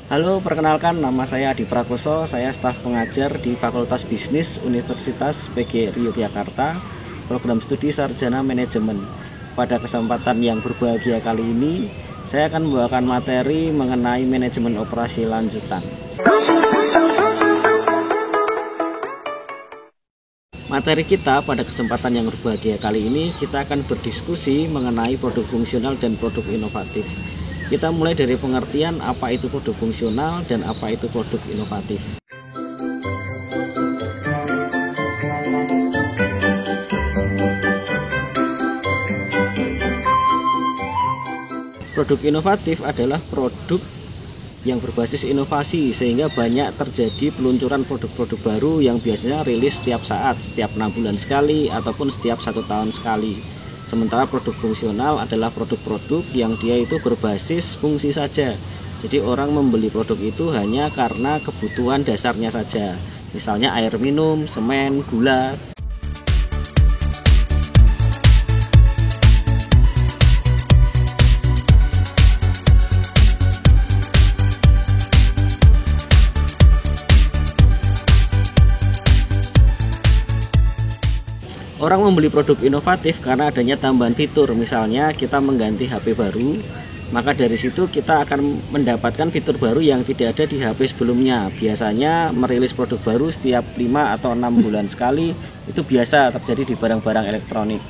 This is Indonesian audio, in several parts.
Halo, perkenalkan nama saya Adi Prakoso, saya staf pengajar di Fakultas Bisnis Universitas PGRI Yogyakarta, program studi Sarjana Manajemen. Pada kesempatan yang berbahagia kali ini, saya akan membawakan materi mengenai manajemen operasi lanjutan. Materi kita pada kesempatan yang berbahagia kali ini, kita akan berdiskusi mengenai produk fungsional dan produk inovatif. Kita mulai dari pengertian apa itu produk fungsional dan apa itu produk inovatif. Produk inovatif adalah produk yang berbasis inovasi sehingga banyak terjadi peluncuran produk-produk baru yang biasanya rilis setiap saat, setiap 6 bulan sekali ataupun setiap 1 tahun sekali. Sementara produk fungsional adalah produk-produk yang dia itu berbasis fungsi saja. Jadi orang membeli produk itu hanya karena kebutuhan dasarnya saja. Misalnya air minum, semen, gula. Orang membeli produk inovatif karena adanya tambahan fitur, misalnya kita mengganti HP baru, maka dari situ kita akan mendapatkan fitur baru yang tidak ada di HP sebelumnya. Biasanya merilis produk baru setiap 5 atau 6 bulan sekali, itu biasa terjadi di barang-barang elektronik.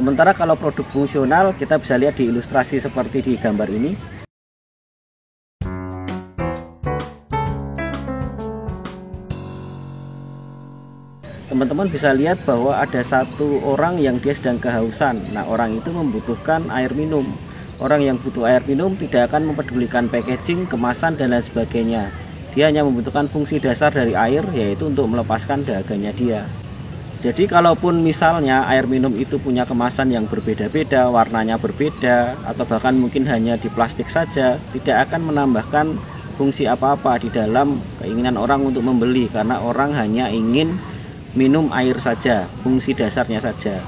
Sementara kalau produk fungsional kita bisa lihat di ilustrasi seperti di gambar ini. Teman-teman bisa lihat bahwa ada satu orang yang dia sedang kehausan. Nah, orang itu membutuhkan air minum. Orang yang butuh air minum tidak akan mempedulikan packaging, kemasan, dan lain sebagainya. Dia hanya membutuhkan fungsi dasar dari air, yaitu untuk melepaskan dahaganya dia. Jadi kalaupun misalnya air minum itu punya kemasan yang berbeda-beda, warnanya berbeda, atau bahkan mungkin hanya di plastik saja, tidak akan menambahkan fungsi apa-apa di dalam keinginan orang untuk membeli, karena orang hanya ingin minum air saja, fungsi dasarnya saja.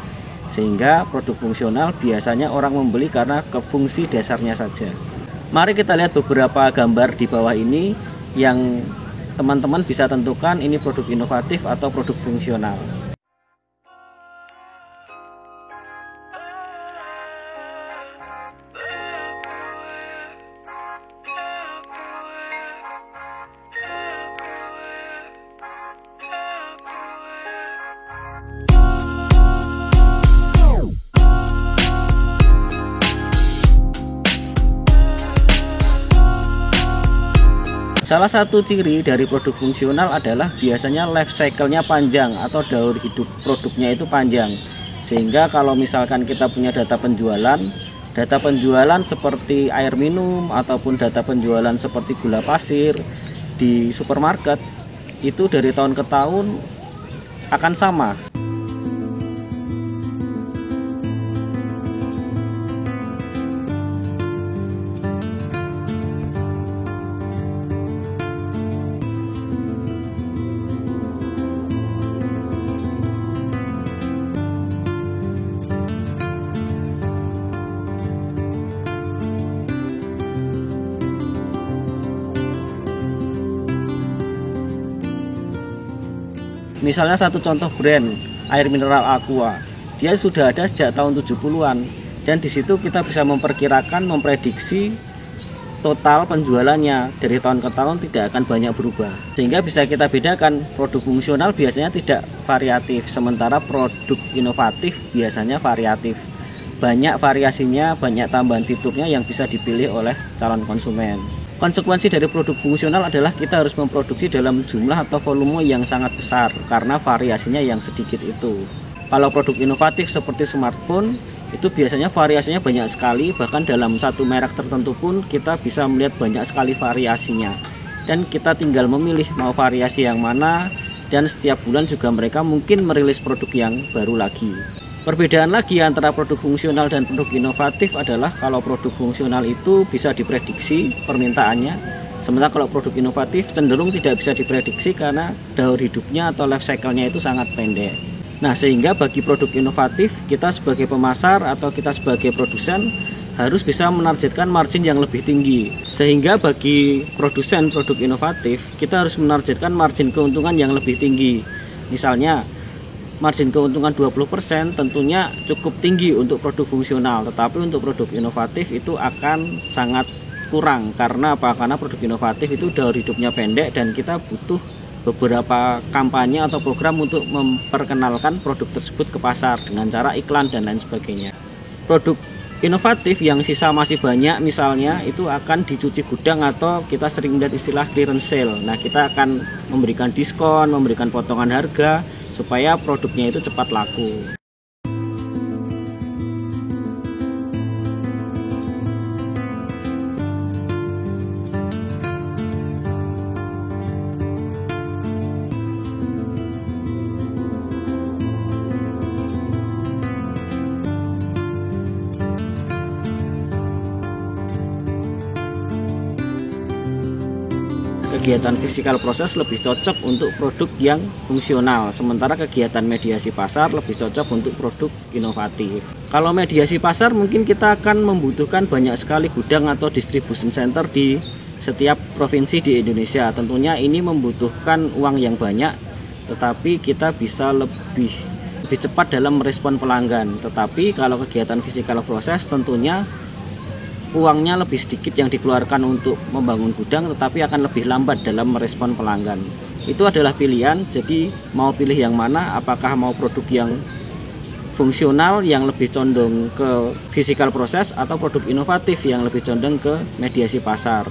Sehingga produk fungsional biasanya orang membeli karena ke fungsi dasarnya saja. Mari kita lihat beberapa gambar di bawah ini yang teman-teman bisa tentukan ini produk inovatif atau produk fungsional. Salah satu ciri dari produk fungsional adalah biasanya life cycle-nya panjang atau daur hidup produknya itu panjang. Sehingga kalau misalkan kita punya data penjualan seperti air minum ataupun data penjualan seperti gula pasir di supermarket, itu dari tahun ke tahun akan sama. Misalnya satu contoh brand air mineral Aqua, dia sudah ada sejak tahun 70-an, dan di situ kita bisa memprediksi total penjualannya dari tahun ke tahun tidak akan banyak berubah. Sehingga bisa kita bedakan, produk fungsional biasanya tidak variatif, sementara produk inovatif biasanya variatif. Banyak variasinya, banyak tambahan fiturnya yang bisa dipilih oleh calon konsumen. Konsekuensi dari produk fungsional adalah kita harus memproduksi dalam jumlah atau volume yang sangat besar karena variasinya yang sedikit itu. Kalau produk inovatif seperti smartphone itu biasanya variasinya banyak sekali, bahkan dalam satu merek tertentu pun kita bisa melihat banyak sekali variasinya. Dan kita tinggal memilih mau variasi yang mana, dan setiap bulan juga mereka mungkin merilis produk yang baru lagi. Perbedaan lagi antara produk fungsional dan produk inovatif adalah kalau produk fungsional itu bisa diprediksi permintaannya, sementara kalau produk inovatif cenderung tidak bisa diprediksi karena daur hidupnya atau life cycle-nya itu sangat pendek. Nah, sehingga bagi produk inovatif kita sebagai pemasar atau kita sebagai produsen harus bisa menargetkan margin yang lebih tinggi. Sehingga bagi produsen produk inovatif kita harus menargetkan margin keuntungan yang lebih tinggi. Misalnya margin keuntungan 20% tentunya cukup tinggi untuk produk fungsional, tetapi untuk produk inovatif itu akan sangat kurang. Karena apa? Karena produk inovatif itu daur hidupnya pendek dan kita butuh beberapa kampanye atau program untuk memperkenalkan produk tersebut ke pasar dengan cara iklan dan lain sebagainya. Produk inovatif yang sisa masih banyak misalnya itu akan dicuci gudang atau kita sering melihat istilah clearance sale. Nah, kita akan memberikan diskon, memberikan potongan harga supaya produknya itu cepat laku. Kegiatan physical proses lebih cocok untuk produk yang fungsional, sementara kegiatan mediasi pasar lebih cocok untuk produk inovatif. Kalau mediasi pasar mungkin kita akan membutuhkan banyak sekali gudang atau distribution center di setiap provinsi di Indonesia. Tentunya ini membutuhkan uang yang banyak, tetapi kita bisa lebih cepat dalam merespon pelanggan. Tetapi kalau kegiatan physical proses tentunya uangnya lebih sedikit yang dikeluarkan untuk membangun gudang, tetapi akan lebih lambat dalam merespon pelanggan. Itu adalah pilihan, jadi mau pilih yang mana, apakah mau produk yang fungsional yang lebih condong ke physical proses atau produk inovatif yang lebih condong ke mediasi pasar.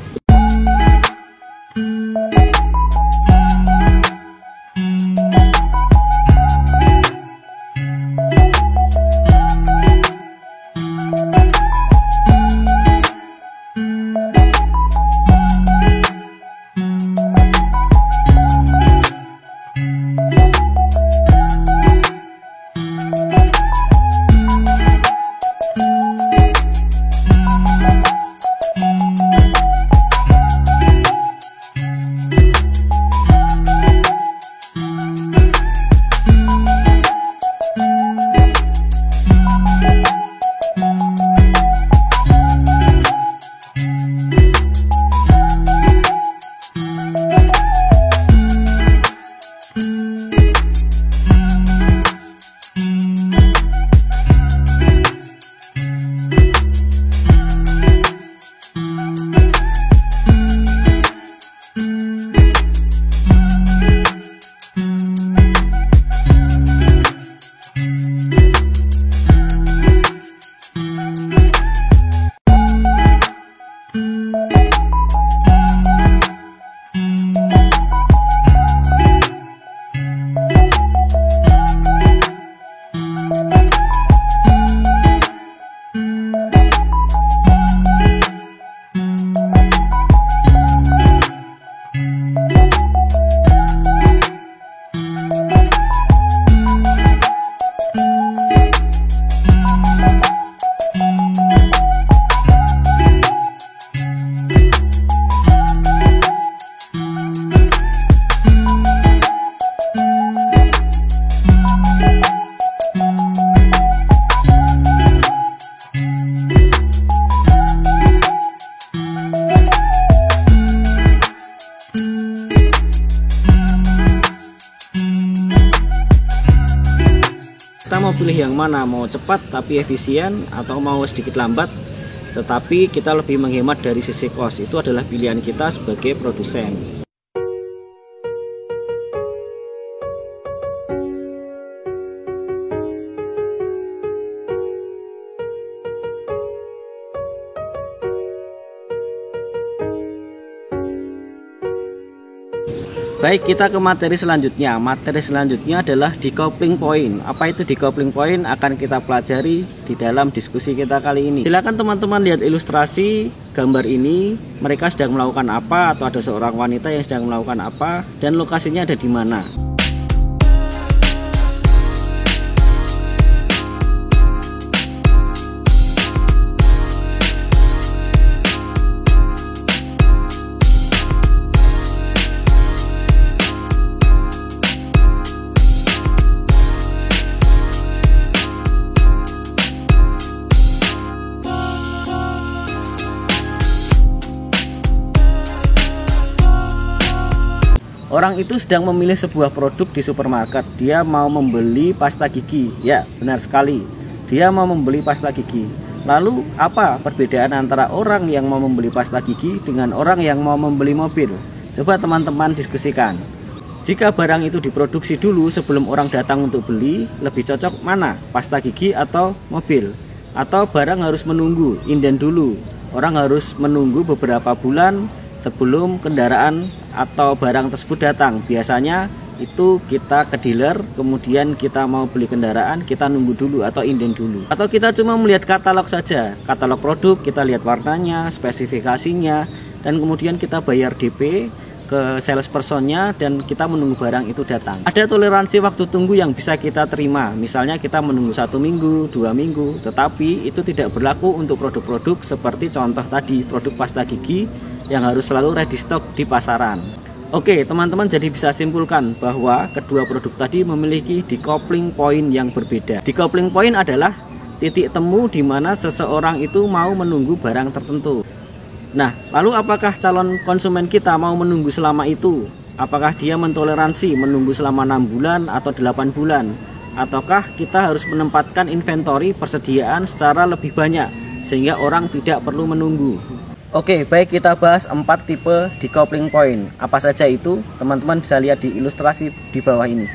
Kita mau pilih yang mana, mau cepat tapi efisien atau mau sedikit lambat tetapi kita lebih menghemat dari sisi cost. Itu adalah pilihan kita sebagai produsen. Baik, kita ke materi selanjutnya. Materi selanjutnya adalah decoupling point. Apa itu decoupling point akan kita pelajari di dalam diskusi kita kali ini. Silakan teman-teman lihat ilustrasi gambar ini. Mereka sedang melakukan apa, atau ada seorang wanita yang sedang melakukan apa, dan lokasinya ada di mana. Orang itu sedang memilih sebuah produk di supermarket. Dia mau membeli pasta gigi. Ya, benar sekali. Dia mau membeli pasta gigi. Lalu, apa perbedaan antara orang yang mau membeli pasta gigi dengan orang yang mau membeli mobil? Coba teman-teman diskusikan. Jika barang itu diproduksi dulu sebelum orang datang untuk beli, lebih cocok mana? Pasta gigi atau mobil? Atau barang harus menunggu, inden dulu? Orang harus menunggu beberapa bulan sebelum kendaraan atau barang tersebut datang. Biasanya itu kita ke dealer, kemudian kita mau beli kendaraan, kita nunggu dulu atau inden dulu. Atau kita cuma melihat katalog saja, katalog produk, kita lihat warnanya, spesifikasinya, dan kemudian kita bayar DP ke salespersonnya dan kita menunggu barang itu datang. Ada toleransi waktu tunggu yang bisa kita terima. Misalnya kita menunggu 1 minggu, 2 minggu, tetapi itu tidak berlaku untuk produk-produk seperti contoh tadi, produk pasta gigi yang harus selalu ready stock di pasaran. Oke, teman-teman jadi bisa simpulkan bahwa kedua produk tadi memiliki decoupling point yang berbeda. Decoupling point adalah titik temu di mana seseorang itu mau menunggu barang tertentu. Nah, lalu apakah calon konsumen kita mau menunggu selama itu? Apakah dia mentoleransi menunggu selama 6 bulan atau 8 bulan? Ataukah kita harus menempatkan inventory persediaan secara lebih banyak sehingga orang tidak perlu menunggu? Oke, baik, kita bahas 4 tipe decoupling point. Apa saja itu? Teman-teman bisa lihat di ilustrasi di bawah ini.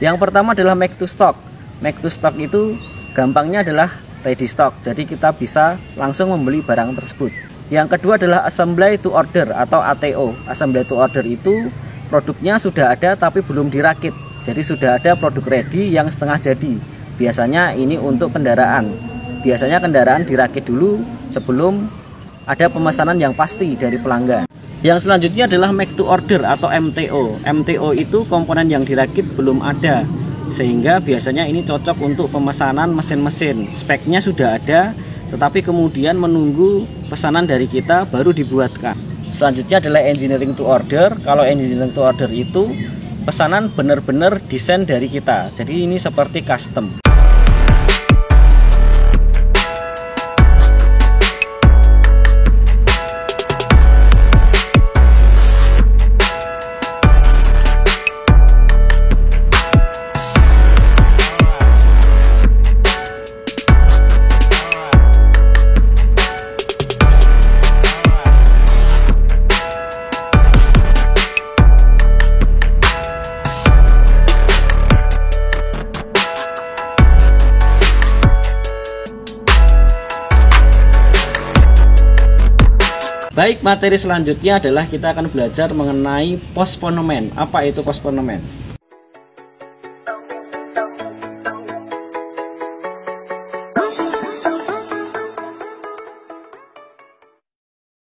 Yang pertama adalah make to stock. Make to stock itu gampangnya adalah ready stock. Jadi kita bisa langsung membeli barang tersebut. Yang kedua adalah assembly to order atau ATO. Assembly to order itu produknya sudah ada tapi belum dirakit. Jadi sudah ada produk ready yang setengah jadi. Biasanya ini untuk kendaraan. Biasanya kendaraan dirakit dulu sebelum ada pemesanan yang pasti dari pelanggan. Yang selanjutnya adalah make to order atau MTO. MTO itu komponen yang dirakit belum ada, sehingga biasanya ini cocok untuk pemesanan mesin-mesin. Speknya sudah ada, tetapi kemudian menunggu pesanan dari kita baru dibuatkan. Selanjutnya adalah engineering to order. Kalau engineering to order itu pesanan benar-benar desain dari kita. Jadi ini seperti custom. Baik, materi selanjutnya adalah kita akan belajar mengenai postponement. Apa itu postponement?